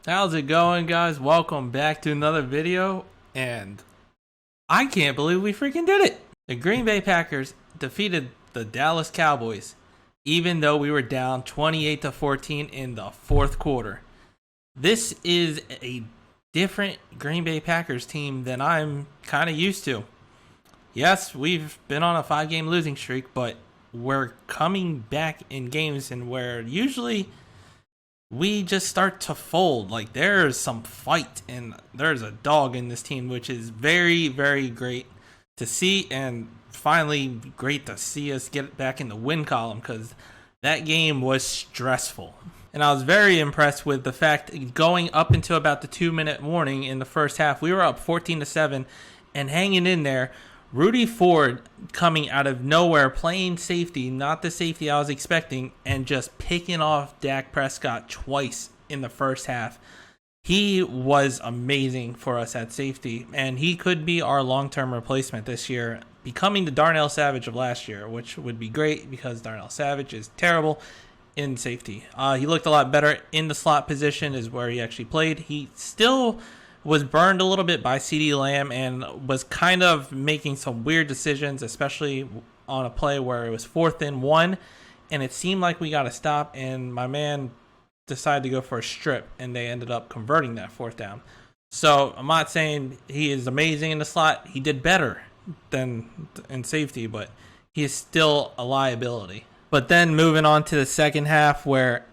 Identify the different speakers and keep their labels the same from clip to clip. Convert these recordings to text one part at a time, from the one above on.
Speaker 1: How's it going, guys? Welcome back to another video, and I can't believe we freaking did it. The Green Bay Packers defeated the Dallas Cowboys, even though we were down 28-14 in the fourth quarter. This is a different Green Bay Packers team than I'm kind of used to. Yes, we've been on a 5-game losing streak, but we're coming back in games and where usually we just start to fold. Like, there's some fight and there's a dog in this team, which is very, very great to see, and finally great to see us get back in the win column, because that game was stressful. And I was very impressed with the fact going up into about the 2-minute warning in the first half, we were up 14-7 and hanging in there. Rudy Ford coming out of nowhere, playing safety, not the safety I was expecting, and just picking off Dak Prescott twice in the first half. He was amazing for us at safety, and he could be our long-term replacement this year, becoming the Darnell Savage of last year, which would be great because Darnell Savage is terrible in safety. He looked a lot better in the slot position, is where he actually played. He still was burned a little bit by CeeDee Lamb and was kind of making some weird decisions, especially on a play where it was 4th and 1, and it seemed like we got to stop, and my man decided to go for a strip, and they ended up converting that 4th down. So I'm not saying he is amazing in the slot. He did better than in safety, but he is still a liability. But then moving on to the second half, where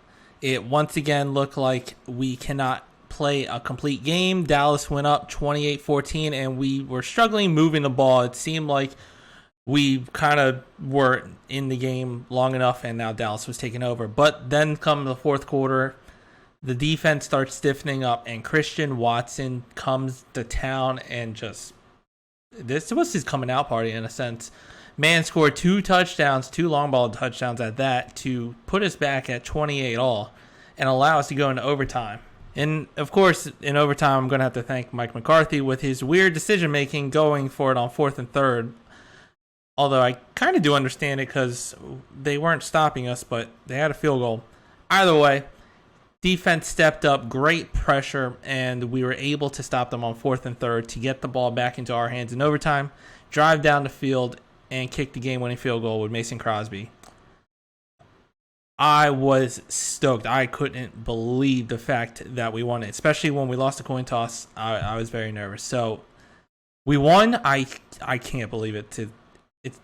Speaker 1: it once again looked like we cannot play a complete game. Dallas went up 28-14, and we were struggling moving the ball. It seemed like we kind of were in the game long enough, and now Dallas was taking over. But then come the fourth quarter, the defense starts stiffening up, and Christian Watson comes to town, and just, this was his coming out party in a sense. Man scored 2 touchdowns, 2 long ball touchdowns at that, to put us back at 28 all and allow us to go into overtime. And, of course, in overtime, I'm going to have to thank Mike McCarthy with his weird decision-making going for it on 4th and 3rd. Although I kind of do understand it because they weren't stopping us, but they had a field goal. Either way, defense stepped up, great pressure, and we were able to stop them on 4th and 3rd to get the ball back into our hands in overtime, drive down the field, and kick the game-winning field goal with Mason Crosby. I was stoked. I couldn't believe the fact that we won it, especially when we lost the coin toss. I was very nervous. So we won. I can't believe it.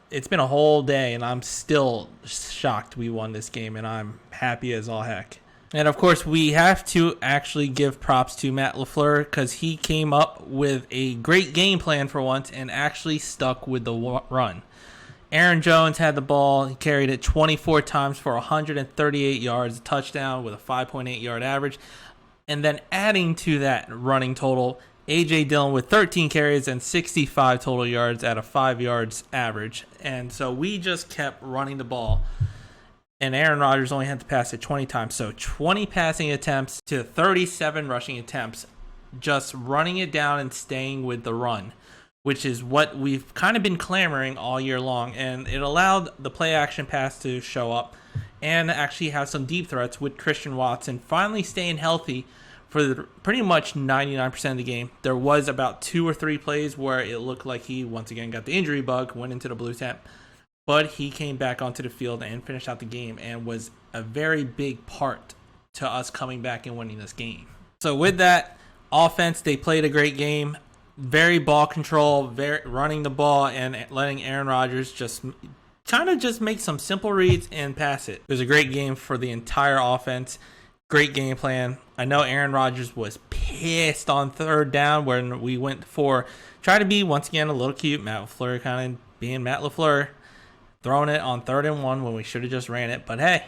Speaker 1: It's been a whole day, and I'm still shocked we won this game, and I'm happy as all heck. And, of course, we have to actually give props to Matt LaFleur, because he came up with a great game plan for once and actually stuck with the run. Aaron Jones had the ball. He carried it 24 times for 138 yards, a touchdown with a 5.8 yard average. And then adding to that running total, A.J. Dillon with 13 carries and 65 total yards at a 5 yards average. And so we just kept running the ball. And Aaron Rodgers only had to pass it 20 times. So 20 passing attempts to 37 rushing attempts, just running it down and staying with the run, which is what we've kind of been clamoring all year long. And it allowed the play-action pass to show up and actually have some deep threats with Christian Watson finally staying healthy for pretty much 99% of the game. There was about 2 or 3 plays where it looked like he once again got the injury bug, went into the blue tent, but he came back onto the field and finished out the game and was a very big part to us coming back and winning this game. So with that offense, they played a great game. Very ball control, very running the ball, and letting Aaron Rodgers just kind of just make some simple reads and pass it. It was a great game for the entire offense. Great game plan. I know Aaron Rodgers was pissed on 3rd down when we went for, try to be, once again, a little cute. Matt LaFleur kind of being Matt LaFleur, throwing it on 3rd and 1 when we should have just ran it. But hey,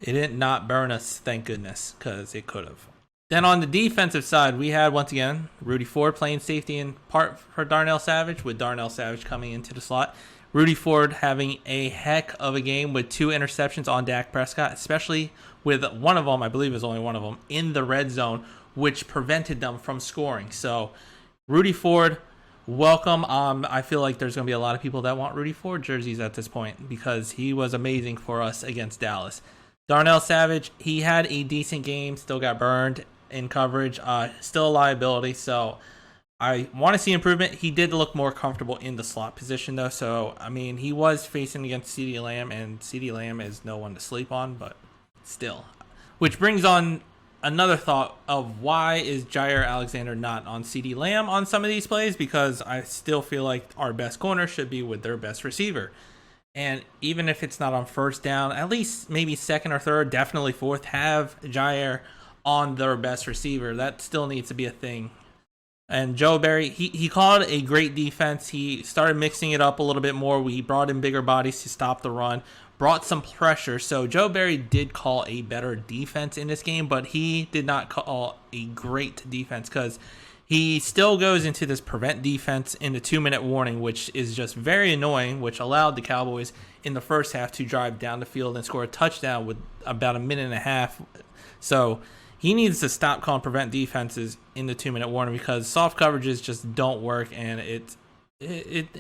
Speaker 1: it did not burn us, thank goodness, because it could have. Then on the defensive side, we had, once again, Rudy Ford playing safety in part for Darnell Savage, with Darnell Savage coming into the slot. Rudy Ford having a heck of a game with 2 interceptions on Dak Prescott, especially with one of them, I believe it was only one of them, in the red zone, which prevented them from scoring. So Rudy Ford, welcome. I feel like there's going to be a lot of people that want Rudy Ford jerseys at this point, because he was amazing for us against Dallas. Darnell Savage, he had a decent game, still got burned. in coverage. Still a liability, so I want to see improvement. He did look more comfortable in the slot position, though. So, I mean, he was facing against CeeDee Lamb, and CeeDee Lamb is no one to sleep on, but still. Which brings on another thought of why is Jair Alexander not on CeeDee Lamb on some of these plays? Because I still feel like our best corner should be with their best receiver. And even if it's not on first down, at least maybe second or third, definitely fourth, have Jair on their best receiver. That still needs to be a thing. And Joe Barry, he called a great defense. He started mixing it up a little bit more. We brought in bigger bodies to stop the run, brought some pressure. So Joe Barry did call a better defense in this game, but he did not call a great defense because he still goes into this prevent defense in the 2-minute warning, which is just very annoying, which allowed the Cowboys in the first half to drive down the field and score a touchdown with about a minute and a half. So he needs to stop calling prevent defenses in the 2-minute warning because soft coverages just don't work, and it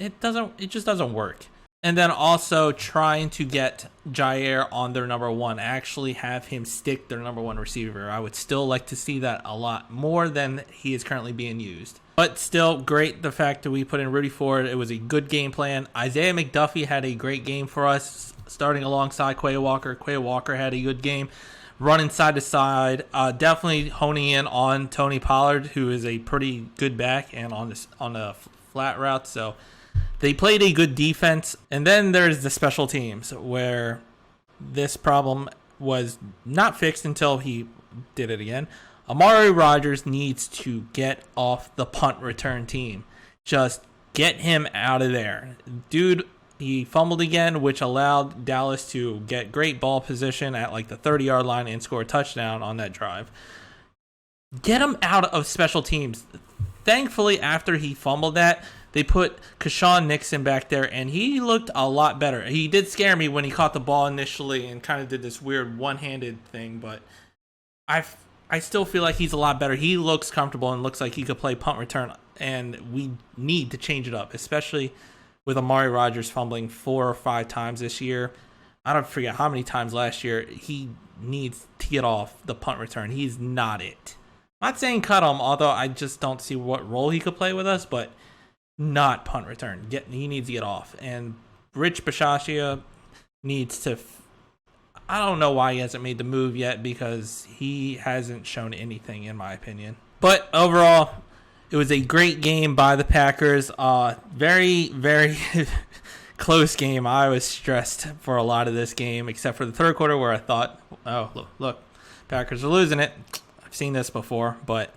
Speaker 1: just doesn't work. And then also trying to get Jair on their number one, actually have him stick their number one receiver. I would still like to see that a lot more than he is currently being used. But still, great the fact that we put in Rudy Ford. It was a good game plan. Isaiah McDuffie had a great game for us, starting alongside Quay Walker. Quay Walker had a good game, running side to side. Definitely honing in on Tony Pollard, who is a pretty good back and on the flat route. So they played a good defense. And then there's the special teams, where this problem was not fixed until he did it again. Amari Rodgers needs to get off the punt return team. Just get him out of there. Dude, he fumbled again, which allowed Dallas to get great ball position at like the 30-yard line and score a touchdown on that drive. Get him out of special teams. Thankfully, after he fumbled that, they put Keshawn Nixon back there, and he looked a lot better. He did scare me when he caught the ball initially and kind of did this weird one-handed thing, but I still feel like he's a lot better. He looks comfortable and looks like he could play punt return, and we need to change it up, especially with Amari Rodgers fumbling 4 or 5 times this year. I don't forget how many times last year. He needs to get off the punt return. He's not it. I'm not saying cut him, although I just don't see what role he could play with us, but not punt return. He needs to get off. And Rich Bisaccia needs to... I don't know why he hasn't made the move yet, because he hasn't shown anything, in my opinion. But overall, it was a great game by the Packers. Very, very close game. I was stressed for a lot of this game, except for the third quarter where I thought, oh, look, Packers are losing it. I've seen this before, but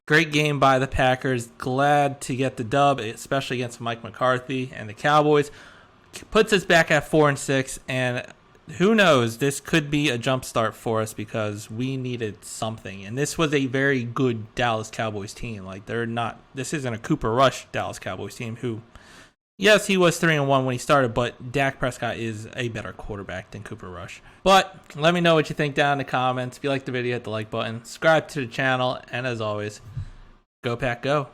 Speaker 1: great game by the Packers. Glad to get the dub, especially against Mike McCarthy and the Cowboys. Puts us back at 4-6, and who knows, this could be a jump start for us because we needed something. And this was a very good Dallas Cowboys team. Like, this isn't a Cooper Rush Dallas Cowboys team who, yes, he was 3-1 when he started, but Dak Prescott is a better quarterback than Cooper Rush. But let me know what you think down in the comments. If you like the video, hit the like button, subscribe to the channel, and as always, go Pack Go.